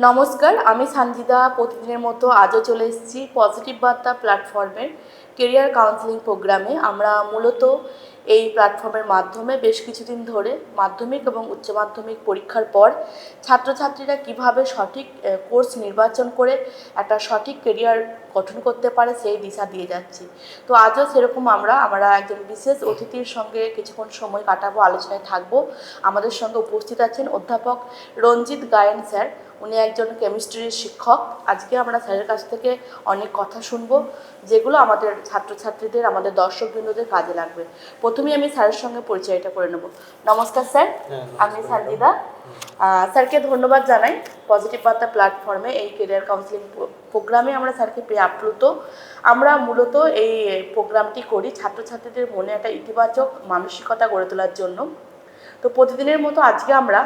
নমস্কার, আমি সানজিদা প্রতিদিনের মতো আজও চলে এসেছি পজিটিভ বার্তা প্ল্যাটফর্মের কেরিয়ার কাউন্সেলিং প্রোগ্রামে। আমরা মূলত এই প্ল্যাটফর্মের মাধ্যমে বেশ কিছুদিন ধরে মাধ্যমিক এবং উচ্চ মাধ্যমিক পরীক্ষার পর ছাত্রছাত্রীরা কিভাবে সঠিক কোর্স নির্বাচন করে একটা সঠিক কেরিয়ার গঠন করতে পারে সেই দিশা দিয়ে যাচ্ছি। তো আজও সেরকম আমরা একজন বিশেষ অতিথির সঙ্গে কিছুক্ষণ সময় কাটাবো, আলোচনায় থাকবো। আমাদের সঙ্গে উপস্থিত আছেন অধ্যাপক রঞ্জিত গায়েন স্যার। উনি একজন কেমিস্ট্রির শিক্ষক। আজকে আমরা স্যারের কাছ থেকে অনেক কথা শুনবো, যেগুলো আমাদের ছাত্রছাত্রীদের, আমাদের দর্শকবৃন্দদের কাজে লাগবে। প্রথমেই আমি স্যারের সঙ্গে পরিচয়টা করে নেব। নমস্কার স্যার, আমি সানজিদা। স্যারকে ধন্যবাদ জানাই পজিটিভ বার্তা প্ল্যাটফর্মে এই কেরিয়ার কাউন্সেলিং প্রোগ্রামে আমরা স্যারকে পেয়ে আপ্লুত। আমরা মূলত এই প্রোগ্রামটি করি ছাত্রছাত্রীদের মনে একটা ইতিবাচক মানসিকতা গড়ে তোলার জন্য। তো প্রতিদিনের মতো আজকে আমরা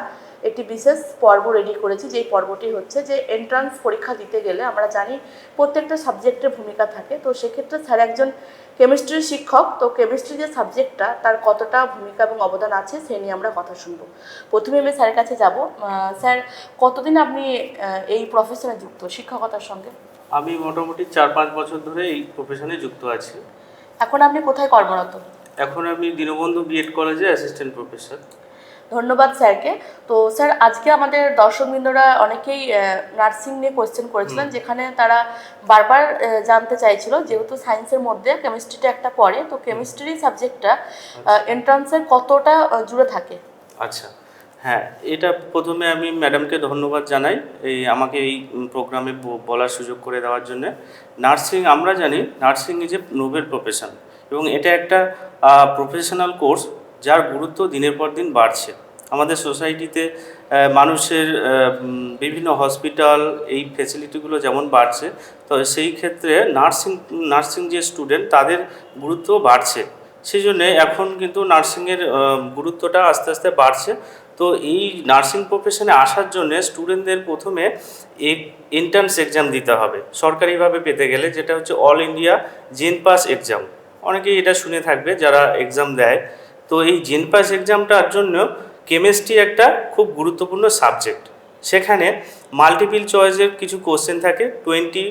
একটি বিশেষ পর্ব রেডি করেছি, যেই পর্বটি হচ্ছে যে এন্ট্রান্স পরীক্ষা দিতে গেলে আমরা জানি প্রত্যেকটা সাবজেক্টের ভূমিকা থাকে। তো সেক্ষেত্রে স্যার একজন কেমিস্ট্রির শিক্ষক, তো কেমিস্ট্রি যে সাবজেক্টটা তার কতটা ভূমিকা এবং অবদান আছে সে নিয়ে আমরা কথা শুনবো। প্রথমে আমি স্যারের কাছে যাব। স্যার, কতদিন আপনি এই প্রফেশনে যুক্ত, শিক্ষকতার সঙ্গে? আমি মোটামুটি 4-5 বছর ধরে এই প্রফেশনে যুক্ত আছি। এখন আপনি কোথায় কর্মরত? এখন আমি দীনবন্ধু বিএড কলেজে অ্যাসিস্ট্যান্ট প্রফেসর। ধন্যবাদ স্যারকে। তো স্যার, আজকে আমাদের দর্শকবৃন্দরা অনেকেই নার্সিং নিয়ে কোয়েশ্চেন করেছিলেন, যেখানে তারা বারবার জানতে চাইছিল, যেহেতু সায়েন্সের মধ্যে কেমিস্ট্রিটা একটা পড়ে, তো কেমিস্ট্রি সাবজেক্টটা এন্ট্রান্সের কতটা জুড়ে থাকে? আচ্ছা, হ্যাঁ, এটা প্রথমে আমি ম্যাডামকে ধন্যবাদ জানাই আমাকে এই প্রোগ্রামে বলার সুযোগ করে দেওয়ার জন্য। নার্সিং, আমরা জানি nursing is a noble profession এবং এটা একটা প্রফেশনাল কোর্স যার গুরুত্ব দিনের পর দিন বাড়ছে আমাদের সোসাইটিতে। মানুষের বিভিন্ন হসপিটাল এই ফেসিলিটিগুলো যেমন বাড়ছে, তো সেই ক্ষেত্রে নার্সিং যে স্টুডেন্ট তাদের গুরুত্ব বাড়ছে। সেই জন্যে এখন কিন্তু নার্সিংয়ের গুরুত্বটা আস্তে আস্তে বাড়ছে। তো এই নার্সিং প্রফেশনে আসার জন্যে স্টুডেন্টদের প্রথমে এন্ট্রান্স এক্সাম দিতে হবে সরকারিভাবে পেতে গেলে, যেটা হচ্ছে অল ইন্ডিয়া জেনপাস এক্সাম। অনেকেই এটা শুনে থাকবে যারা এক্সাম দেয়। তো এই জেনপাস এক্সামটার জন্য কেমিস্ট্রি একটা খুব গুরুত্বপূর্ণ সাবজেক্ট। সেখানে মাল্টিপল চয়েসের কিছু কোশ্চেন থাকে, 20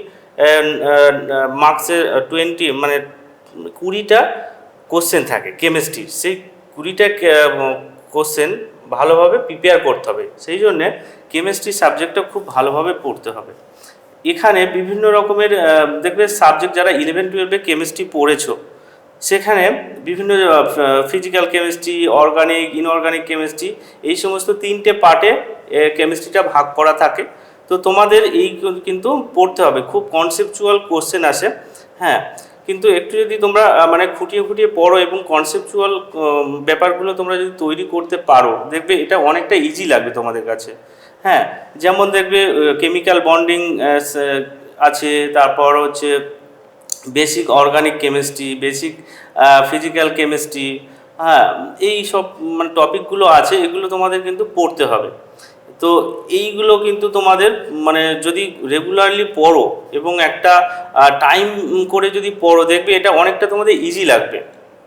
মার্কসের 20 মানে 20টা কোশ্চেন থাকে কেমিস্ট্রি। সেই 20টা কোশ্চেন ভালোভাবে প্রিপেয়ার করতে হবে। সেই জন্যে কেমিস্ট্রি সাবজেক্টটা খুব ভালোভাবে পড়তে হবে। এখানে বিভিন্ন রকমের দেখবে সাবজেক্ট, যারা 11-12-এ কেমিস্ট্রি পড়েছো সেখানে বিভিন্ন physical chemistry, organic, inorganic chemistry, এই সমস্ত 3টে পার্টে কেমিস্ট্রিটা ভাগ করা থাকে। তো তোমাদের এই কিন্তু পড়তে হবে, খুব কনসেপচুয়াল কোশ্চেন আসে। হ্যাঁ, কিন্তু একটু যদি তোমরা মানে খুঁটিয়ে খুঁটিয়ে পড়ো এবং কনসেপচুয়াল ব্যাপারগুলো তোমরা যদি তৈরি করতে পারো, দেখবে এটা অনেকটা ইজি লাগবে তোমাদের কাছে। হ্যাঁ, যেমন দেখবে কেমিক্যাল বন্ডিং আছে, তারপর হচ্ছে basic organic chemistry, basic physical chemistry. হ্যাঁ, এই সব মানে টপিকগুলো আছে, এগুলো তোমাদের কিন্তু পড়তে হবে। তো এইগুলো কিন্তু তোমাদের মানে যদি রেগুলারলি পড়ো এবং একটা টাইম করে যদি পড়ো, দেখবে এটা অনেকটা তোমাদের ইজি লাগবে।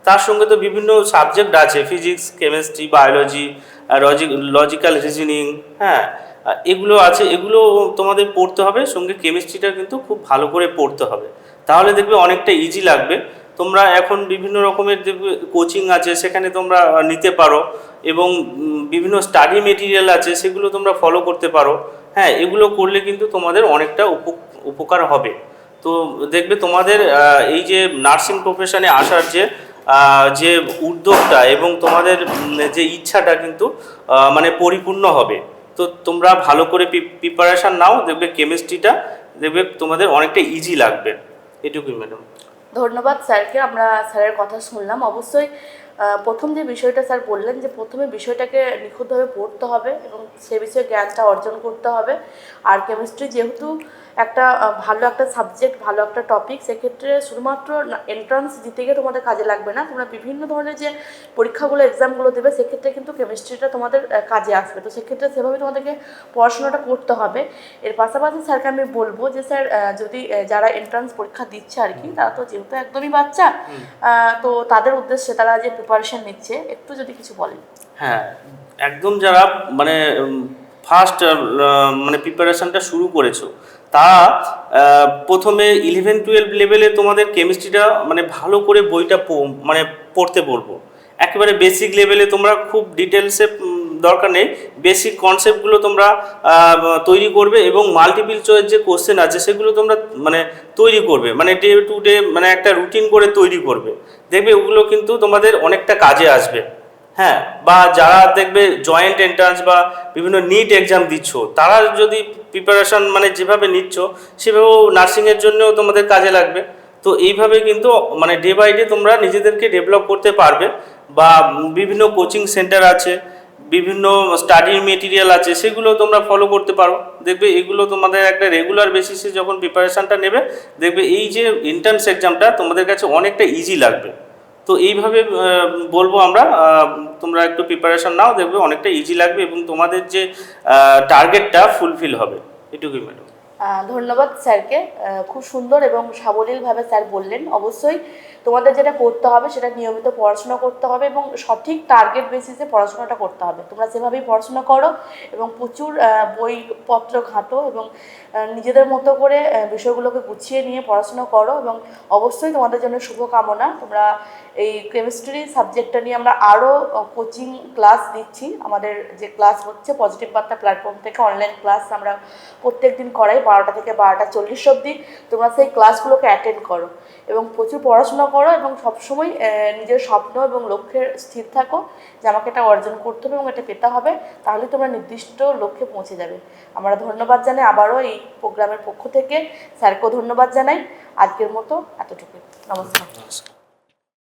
তার সঙ্গে তো বিভিন্ন সাবজেক্ট আছে, physics, chemistry, biology, logical reasoning. হ্যাঁ, এগুলো আছে, এগুলো তোমাদের পড়তে হবে। সঙ্গে কেমিস্ট্রিটা কিন্তু খুব ভালো করে পড়তে হবে, তাহলে দেখবে অনেকটা ইজি লাগবে। তোমরা এখন বিভিন্ন রকমের দেখবে কোচিং আছে, সেখানে তোমরা নিতে পারো এবং বিভিন্ন স্টাডি মেটেরিয়াল আছে, সেগুলো তোমরা ফলো করতে পারো। হ্যাঁ, এগুলো করলে কিন্তু তোমাদের অনেকটা উপকার হবে। তো দেখবে তোমাদের এই যে নার্সিং প্রফেশনে আসার যে উদ্যোগটা এবং তোমাদের যে ইচ্ছাটা কিন্তু মানে পরিপূর্ণ হবে। তো তোমরা ভালো করে প্রিপারেশান নাও, দেখবে কেমিস্ট্রিটা দেখবে তোমাদের অনেকটা ইজি লাগবে। এটুকুই ম্যাডাম। ধন্যবাদ স্যারকে। আমরা স্যারের কথা শুনলাম। অবশ্যই প্রথম যে বিষয়টা স্যার বললেন, যে প্রথমে বিষয়টাকে নিখুঁতভাবে পড়তে হবে এবং সে বিষয়ে জ্ঞানটা অর্জন করতে হবে। আর কেমিস্ট্রি যেহেতু একটা ভালো একটা সাবজেক্ট, ভালো একটা টপিক, সেক্ষেত্রে শুধুমাত্র এন্ট্রান্স দিতে গিয়ে তোমাদের কাজে লাগবে না। তোমরা বিভিন্ন ধরনের যে পরীক্ষাগুলো, এক্সামগুলো দেবে, সেক্ষেত্রে কিন্তু কেমিস্ট্রিটা তোমাদের কাজে আসবে। তো সেক্ষেত্রে সেভাবে তোমাদেরকে পড়াশোনাটা করতে হবে। এর পাশাপাশি স্যারকে আমি বলবো যে স্যার, যদি যারা এন্ট্রান্স পরীক্ষা দিচ্ছে আর কি, তারা তো যেহেতু একদমই বাচ্চা, তো তাদের উদ্দেশ্যে তারা যে প্রিপারেশন নিচ্ছে, একটু যদি কিছু বলেন। হ্যাঁ, একদম যারা মানে ফার্স্ট মানে প্রিপারেশনটা শুরু করেছো, তা প্রথমে 11-12 লেভেলে তোমাদের কেমিস্ট্রিটা মানে ভালো করে বইটা মানে পড়তে বলবো। একেবারে বেসিক লেভেলে তোমরা খুব ডিটেলসে দরকার নেই, বেসিক কনসেপ্টগুলো তোমরা তৈরি করবে এবং মাল্টিপল চয়েস যে কোশ্চেন আছে সেগুলো তোমরা মানে তৈরি করবে, মানে ডে টু ডে মানে একটা রুটিন করে তৈরি করবে। দেখবে ওগুলো কিন্তু তোমাদের অনেকটা কাজে আসবে। হ্যাঁ, বা যারা দেখবে জয়েন্ট এন্ট্রান্স বা বিভিন্ন নিট এক্সাম দিচ্ছ, তারা যদি প্রিপারেশন মানে যেভাবে নিচ্ছ সেভাবেও নার্সিংয়ের জন্যও তোমাদের কাজে লাগবে। তো এইভাবে কিন্তু মানে ডে বাই ডে তোমরা নিজেদেরকে ডেভেলপ করতে পারবে। বা বিভিন্ন কোচিং সেন্টার আছে, বিভিন্ন স্টাডি মেটেরিয়াল আছে, সেগুলো তোমরা ফলো করতে পারো। দেখবে এগুলো তোমাদের একটা রেগুলার বেসিসে যখন প্রিপারেশানটা নেবে, দেখবে এই যে এন্ট্রান্স এক্সামটা তোমাদের কাছে অনেকটা ইজি লাগবে। তো এইভাবে বলবো আমরা, তোমরা একটু প্রিপারেশন নাও, দেখবে অনেকটা ইজি লাগবে এবং তোমাদের যে টার্গেটটা ফুলফিল হবে। এটুকুই ম্যাডাম। ধন্যবাদ স্যারকে। খুব সুন্দর এবং সাবলীলভাবে স্যার বললেন। অবশ্যই তোমাদের যেটা করতে হবে সেটা নিয়মিত পড়াশোনা করতে হবে এবং সঠিক টার্গেট বেসিসে পড়াশোনাটা করতে হবে। তোমরা সেভাবেই পড়াশোনা করো এবং প্রচুর বইপত্র ঘাঁটো এবং নিজেদের মতো করে বিষয়গুলোকে গুছিয়ে নিয়ে পড়াশোনা করো এবং অবশ্যই তোমাদের জন্য শুভকামনা। তোমরা এই কেমিস্ট্রি সাবজেক্টটা নিয়ে আমরা আরও কোচিং ক্লাস দিচ্ছি। আমাদের যে ক্লাস হচ্ছে পজিটিভ বার্তা প্ল্যাটফর্ম থেকে অনলাইন ক্লাস আমরা প্রত্যেক দিন করাই 12টা থেকে 12টা 40 অবধি। তোমরা সেই ক্লাসগুলোকে অ্যাটেন্ড করো এবং প্রচুর পড়াশোনা করো এবং সবসময় নিজের স্বপ্ন এবং লক্ষ্যে স্থির থাকো যে আমাকে এটা অর্জন করতে হবে এবং এটা পেতে হবে, তাহলে তোমরা নির্দিষ্ট লক্ষ্যে পৌঁছে যাবে। আমরা ধন্যবাদ জানাই আবারও এই প্রোগ্রামের পক্ষ থেকে, স্যারকেও ধন্যবাদ জানাই। আজকের মতো এতটুকু, নমস্কার।